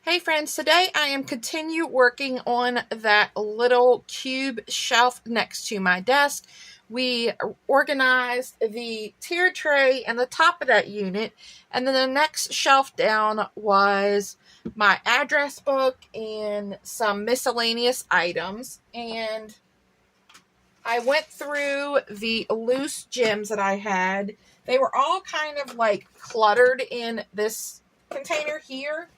Hey friends, today I am continue working on that little cube shelf next to my desk. We organized the tier tray and the top of that unit, and then the next shelf down was my address book and some miscellaneous items. And I went through the loose gems that I had. They were all kind of like cluttered in this container here.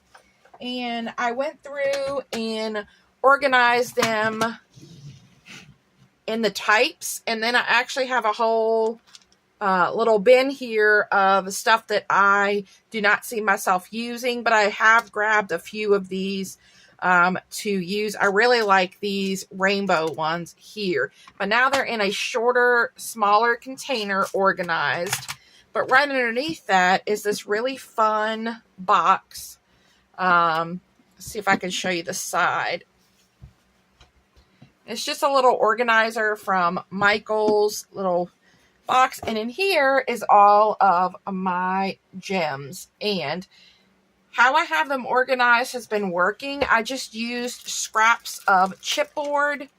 And I went through and organized them in the types. And then I actually have a whole little bin here of stuff that I do not see myself using. But I have grabbed a few of these to use. I really like these rainbow ones here. But now they're in a shorter, smaller container organized. But right underneath that is this really fun box. See if I can show you the side. It's just a little organizer from Michael's little box. And in here is all of my gems. And how I have them organized has been working. I just used scraps of chipboard.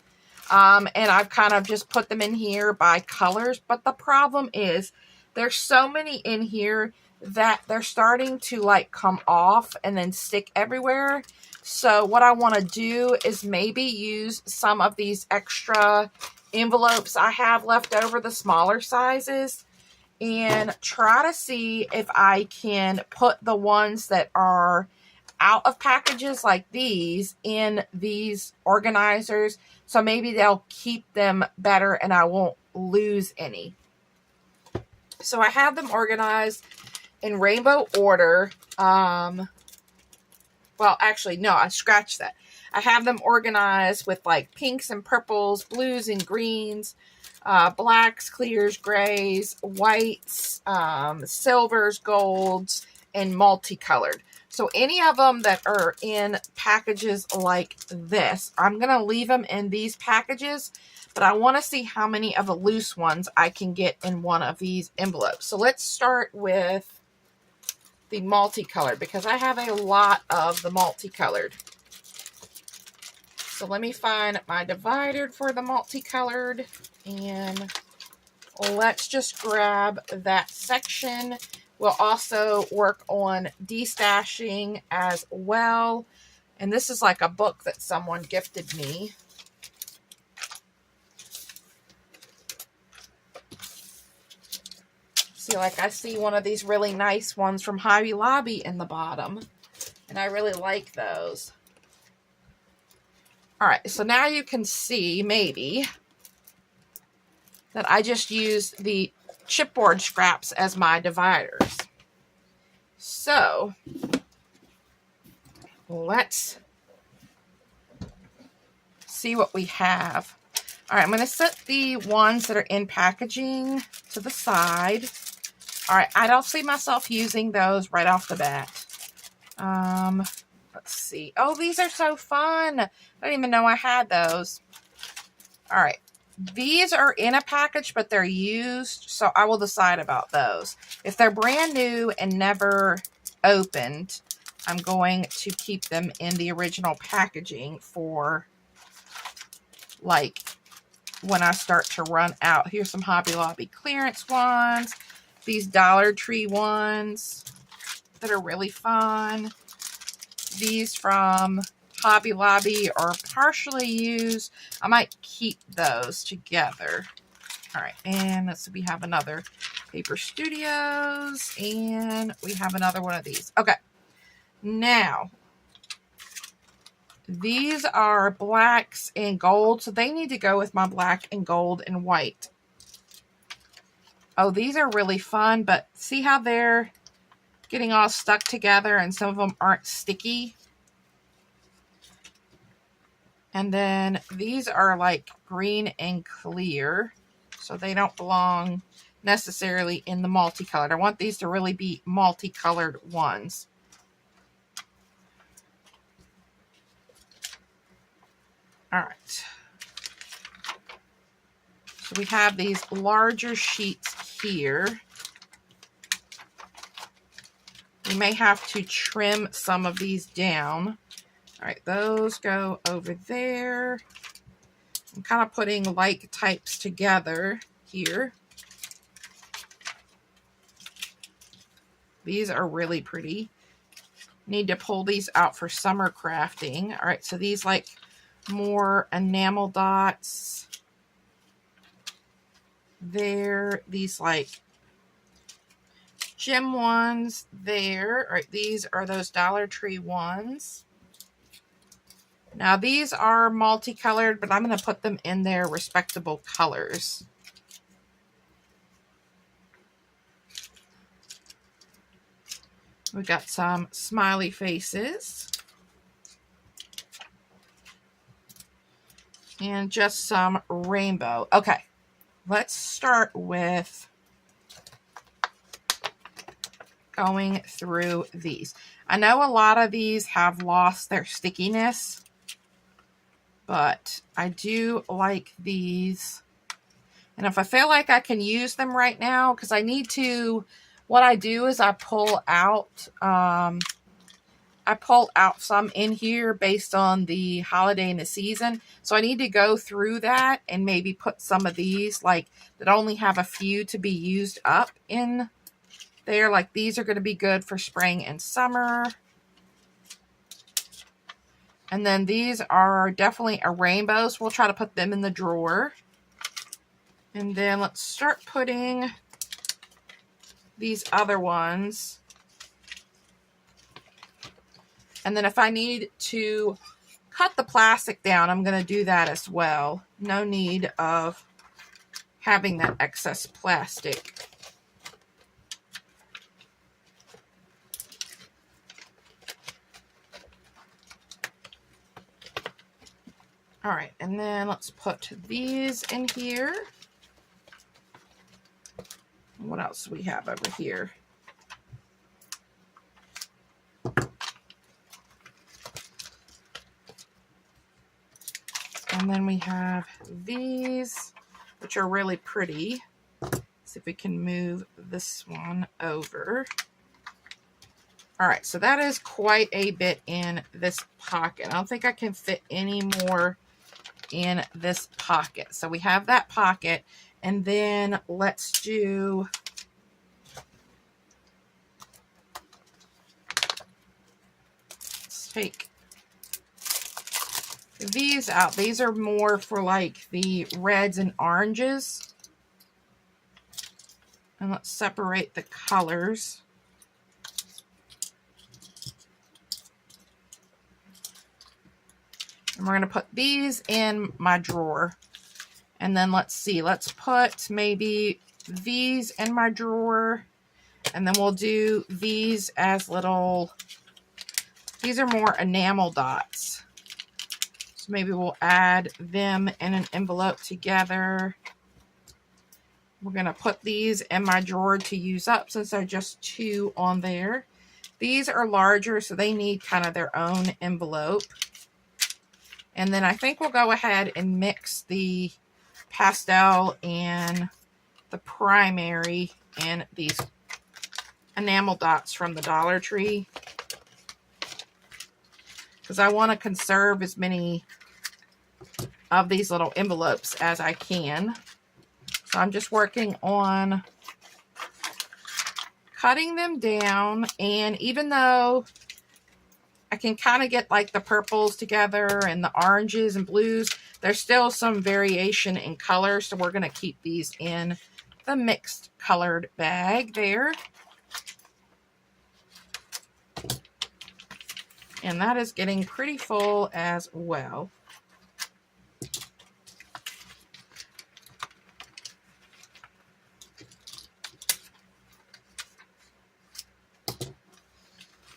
And I've kind of just put them in here by colors. But the problem is there's so many in here that they're starting to like come off and then stick everywhere. So what I want to do is maybe use some of these extra envelopes I have left over, the smaller sizes, and try to see if I can put the ones that are out of packages like these in these organizers. So maybe they'll keep them better and I won't lose any. So I have them organized in rainbow order. Well, actually, no, I scratched that. I have them organized with like pinks and purples, blues and greens, blacks, clears, grays, whites, silvers, golds, and multicolored. So any of them that are in packages like this, I'm going to leave them in these packages, but I want to see how many of the loose ones I can get in one of these envelopes. So let's start with the multicolored, because I have a lot of the multicolored. So let me find my divider for the multicolored, and let's just grab that section. We'll also work on destashing as well. And this is like a book that someone gifted me. See, like I see one of these really nice ones from Hobby Lobby in the bottom. And I really like those. Alright, so now you can see, maybe, that I just used the chipboard scraps as my dividers. So, let's see what we have. Alright, I'm going to set the ones that are in packaging to the side. Alright, I don't see myself using those right off the bat. Let's see. Oh, these are so fun. I didn't even know I had those. Alright, these are in a package, but they're used, so I will decide about those. If they're brand new and never opened, I'm going to keep them in the original packaging for, like, when I start to run out. Here's some Hobby Lobby clearance ones. These Dollar Tree ones that are really fun. These from Hobby Lobby are partially used. I might keep those together. Alright, and let's see, we have another Paper Studios, and we have another one of these. Okay, now, these are blacks and gold, so they need to go with my black and gold and white. Oh, these are really fun, but see how they're getting all stuck together and some of them aren't sticky? And then these are like green and clear, so they don't belong necessarily in the multicolored. I want these to really be multicolored ones. All right. So we have these larger sheets here You may have to trim some of these down. All right, those go over there. I'm kind of putting like types together here. These are really pretty. Need to pull these out for summer crafting. All right, so these like more enamel dots. There, these like gem ones there. All right, these are those Dollar Tree ones. Now these are multicolored, but I'm going to put them in their respectable colors. We've got some smiley faces. And just some rainbow. Okay, let's start with going through these. I know a lot of these have lost their stickiness, but I do like these. And if I feel like I can use them right now, because I need to, what I do is I pull out some in here based on the holiday and the season. So I need to go through that and maybe put some of these like that only have a few to be used up in there. Like these are going to be good for spring and summer. And then these are definitely a rainbow, so we'll try to put them in the drawer. And then let's start putting these other ones. And then if I need to cut the plastic down, I'm going to do that as well. No need of having that excess plastic. All right, and then let's put these in here. What else do we have over here? And then we have these, which are really pretty. See if we can move this one over. All right, so that is quite a bit in this pocket. I don't think I can fit any more in this pocket. So we have that pocket, and then let's do take these out. These are more for like the reds and oranges. And let's separate the colors. And we're going to put these in my drawer. And then let's see, let's put maybe these in my drawer. And then we'll do these as little, these are more enamel dots. So maybe we'll add them in an envelope together. We're going to put these in my drawer to use up since they're just two on there. These are larger, so they need kind of their own envelope. And then I think we'll go ahead and mix the pastel and the primary and these enamel dots from the Dollar Tree. Because I want to conserve as many of these little envelopes as I can. So I'm just working on cutting them down. And even though I can kind of get like the purples together and the oranges and blues, there's still some variation in color. So we're going to keep these in the mixed colored bag there. And that is getting pretty full as well.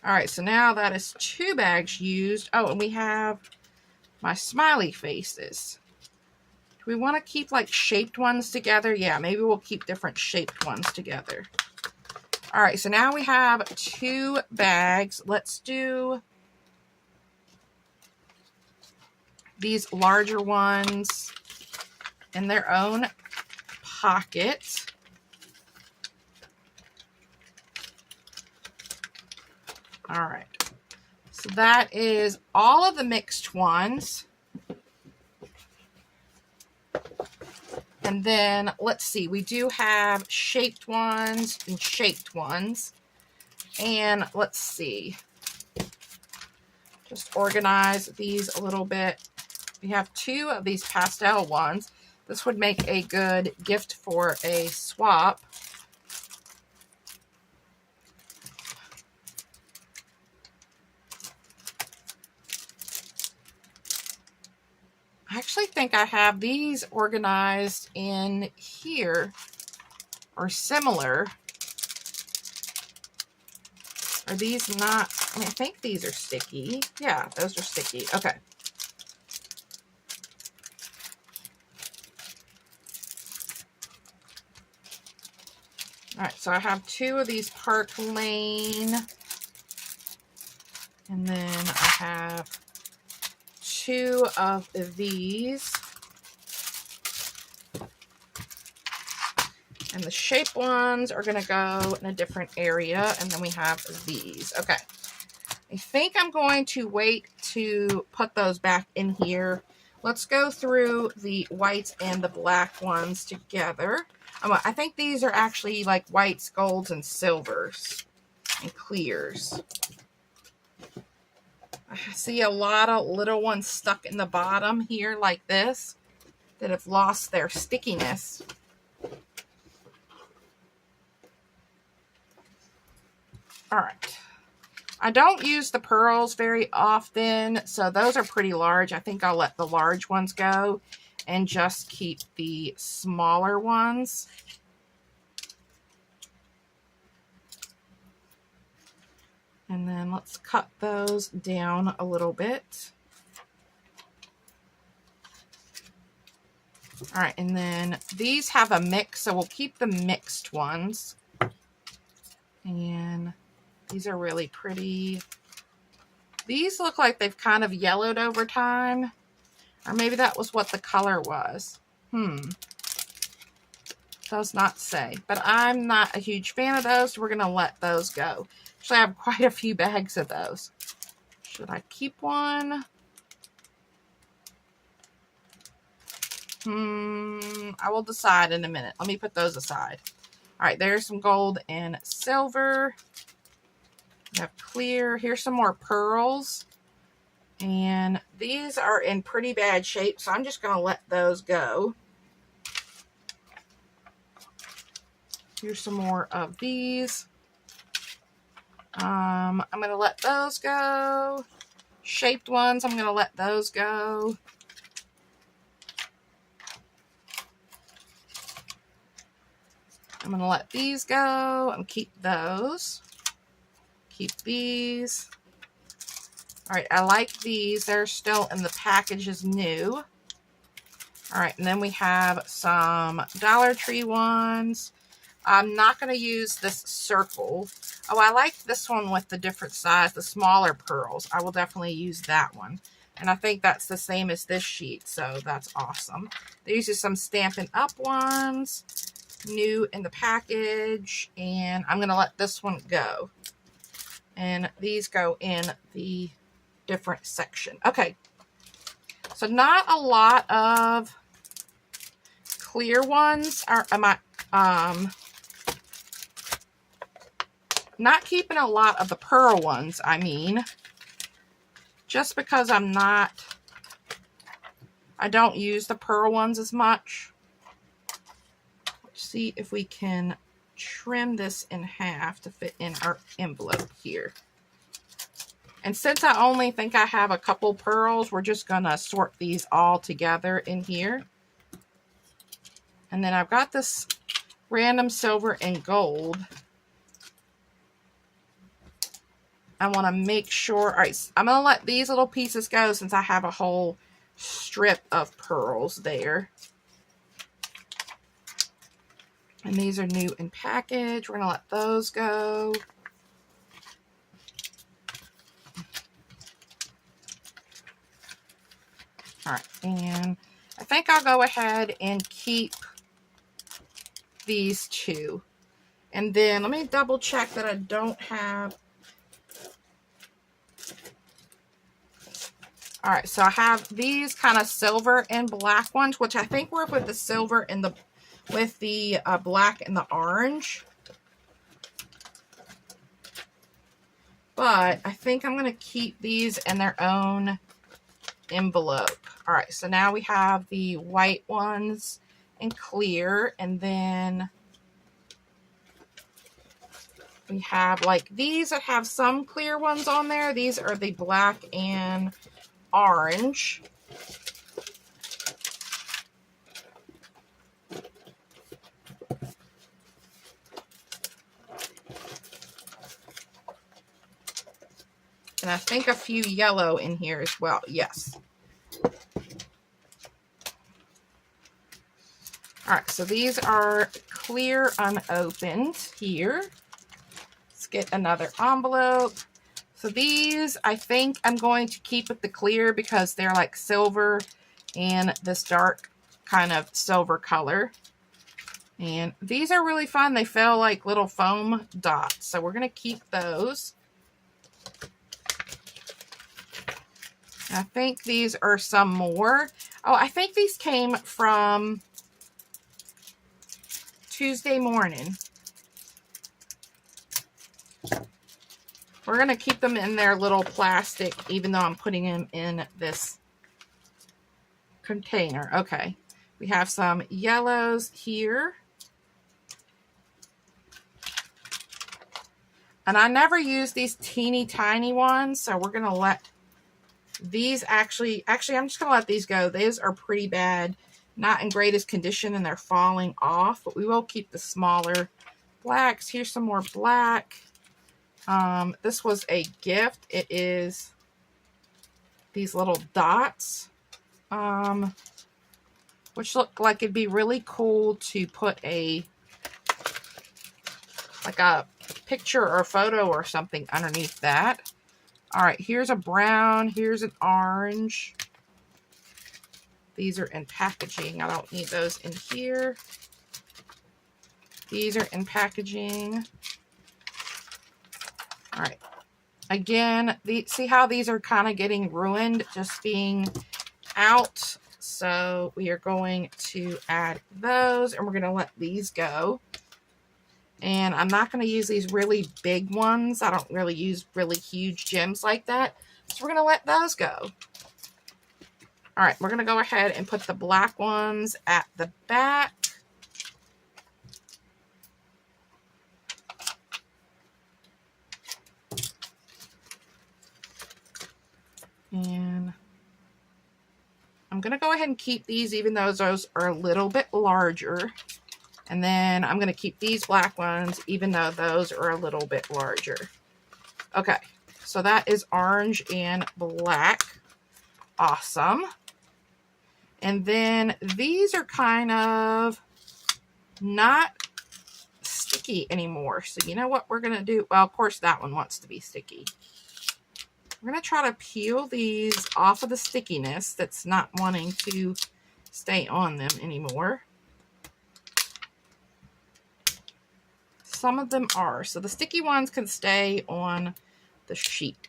All right, so now that is 2 bags used. Oh, and we have my smiley faces. Do we want to keep like shaped ones together? Yeah, maybe we'll keep different shaped ones together. All right, so now we have 2 bags. Let's do these larger ones in their own pocket. All right. So that is all of the mixed ones. And then, let's see, we do have shaped ones and shaped ones. And let's see, just organize these a little bit. We have 2 of these pastel ones. This would make a good gift for a swap. I actually think I have these organized in here or similar. Are these not? I mean, I think these are sticky. Yeah, those are sticky. Okay. All right, so I have 2 of these Park Lane. And then I have 2 of these. And the shape ones are going to go in a different area. And then we have these. Okay. I think I'm going to wait to put those back in here. Let's go through the whites and the black ones together. I think these are actually like whites, golds, and silvers and clears. I see a lot of little ones stuck in the bottom here like this that have lost their stickiness. All right. I don't use the pearls very often, so those are pretty large. I think I'll let the large ones go and just keep the smaller ones. And then let's cut those down a little bit. All right, and then these have a mix, so we'll keep the mixed ones. And these are really pretty. These look like they've kind of yellowed over time. Or maybe that was what the color was. Does not say. But I'm not a huge fan of those, so we're going to let those go. Actually, I have quite a few bags of those. Should I keep one? I will decide in a minute. Let me put those aside. All right, there's some gold and silver. We have clear. Here's some more pearls. And these are in pretty bad shape, so I'm just going to let those go. Here's some more of these. I'm going to let those go. Shaped ones, I'm going to let those go. I'm going to let these go and keep those. Keep these. All right, I like these. They're still in the package as new. All right, and then we have some Dollar Tree ones. I'm not going to use this circle. Oh, I like this one with the different size, the smaller pearls. I will definitely use that one. And I think that's the same as this sheet, so that's awesome. These are some Stampin' Up ones, new in the package, and I'm going to let this one go. And these go in the different section. Okay, so not a lot of clear ones. Not keeping a lot of the pearl ones, I mean. Just because I don't use the pearl ones as much. Let's see if we can trim this in half to fit in our envelope here. And since I only think I have a couple pearls, we're just going to sort these all together in here. And then I've got this random silver and gold. I want to make sure, all right, I'm going to let these little pieces go since I have a whole strip of pearls there. And these are new in package. We're going to let those go. All right, and I think I'll go ahead and keep these 2. And then let me double check that I don't have All right, so I have these kind of silver and black ones, which I think work with the silver and the black and the orange. But I think I'm going to keep these in their own envelope. All right, so now we have the white ones and clear, and then we have like these that have some clear ones on there. These are the black and orange. And I think a few yellow in here as well. Yes. All right, so these are clear unopened here. Let's get another envelope. So these, I think I'm going to keep with the clear because they're like silver and this dark kind of silver color. And these are really fun. They feel like little foam dots. So we're going to keep those. I think these are some more. Oh, I think these came from Tuesday morning. We're going to keep them in their little plastic, even though I'm putting them in this container. Okay. We have some yellows here. And I never use these teeny tiny ones, so we're going to let these actually, I'm just going to let these go. These are pretty bad, not in greatest condition, and they're falling off, but we will keep the smaller blacks. Here's some more black. This was a gift. It is these little dots, which look like it'd be really cool to put like a picture or a photo or something underneath that. All right, here's a brown, here's an orange. These are in packaging. I don't need those in here. These are in packaging. All right. Again, see how these are kind of getting ruined just being out. So we are going to add those, and we're going to let these go. And I'm not going to use these really big ones. I don't really use really huge gems like that. So we're going to let those go. All right, we're going to go ahead and put the black ones at the back. And I'm going to go ahead and keep these, even though those are a little bit larger. And then I'm going to keep these black ones, even though those are a little bit larger. Okay, so that is orange and black. Awesome. And then these are kind of not sticky anymore. So you know what we're going to do? Well, of course, that one wants to be sticky. We're going to try to peel these off of the stickiness that's not wanting to stay on them anymore. Some of them are. So the sticky ones can stay on the sheet.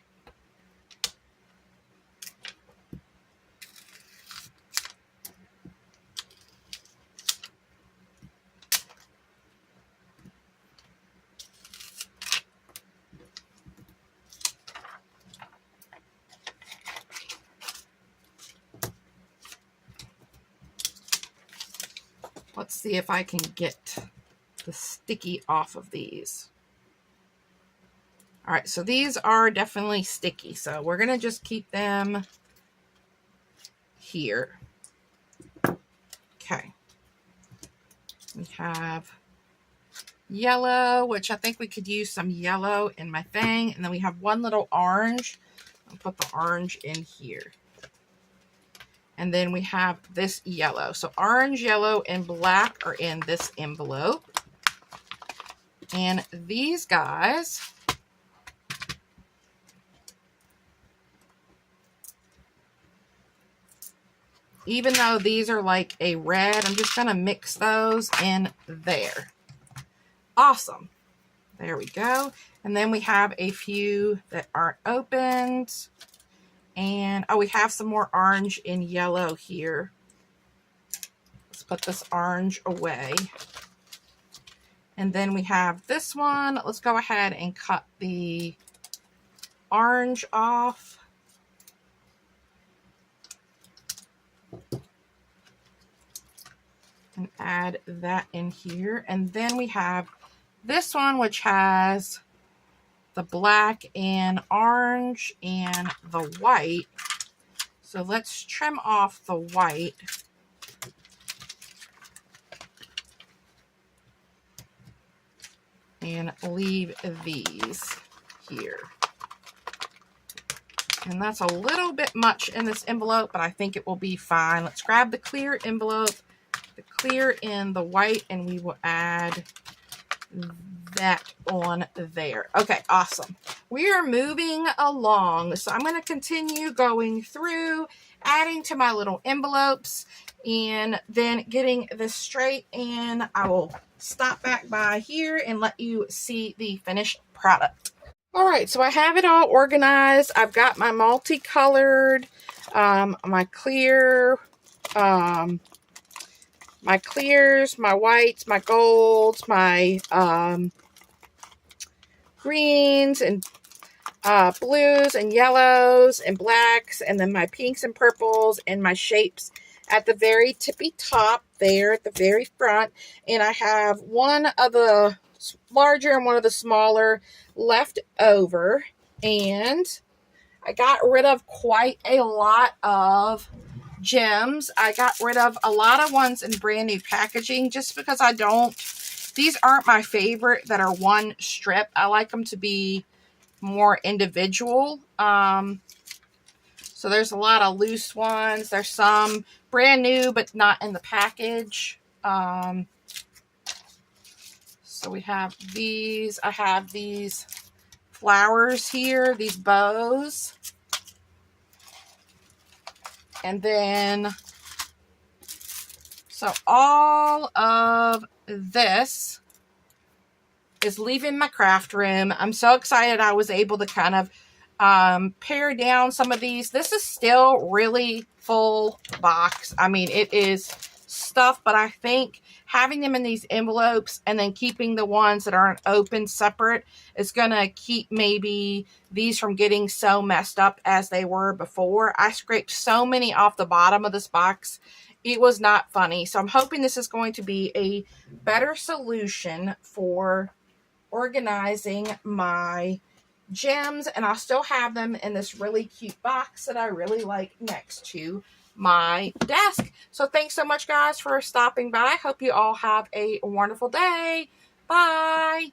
Let's see if I can get the sticky off of these. All right, so these are definitely sticky, so we're going to just keep them here. Okay. We have yellow, which I think we could use some yellow in my thing, and then we have one little orange. I'll put the orange in here. And then we have this yellow. So orange, yellow, and black are in this envelope. And these guys, even though these are like a red, I'm just going to mix those in there. Awesome. There we go. And then we have a few that aren't opened. And, oh, we have some more orange and yellow here. Let's put this orange away. And then we have this one. Let's go ahead and cut the orange off. And add that in here. And then we have this one, which has the black and orange and the white. So let's trim off the white. And leave these here. And that's a little bit much in this envelope, but I think it will be fine. Let's grab the clear envelope, the clear in the white, and we will add that on there. Okay, awesome. We are moving along. So I'm going to continue going through, adding to my little envelopes, and then getting this straight, and I will stop back by here and let you see the finished product. All right, so I have it all organized. I've got my multicolored, my clear, my clears, my whites, my golds, my greens and blues and yellows and blacks, and then my pinks and purples and my shapes at the very tippy top there at the very front. And I have one of the larger and one of the smaller left over. And I got rid of quite a lot of gems. I got rid of a lot of ones in brand new packaging just because these aren't my favorite that are one strip. I like them to be more individual. So there's a lot of loose ones. There's some brand new, but not in the package. So we have these. I have these flowers here, these bows. And then, so all of this is leaving my craft room. I'm so excited I was able to kind of pare down some of these. This is still really full box. I mean, it is stuff, but I think having them in these envelopes and then keeping the ones that aren't open separate is going to keep maybe these from getting so messed up as they were before. I scraped so many off the bottom of this box. It was not funny. So I'm hoping this is going to be a better solution for organizing my gems, and I'll still have them in this really cute box that I really like next to my desk. So thanks so much, guys, for stopping by. Hope you all have a wonderful day. Bye.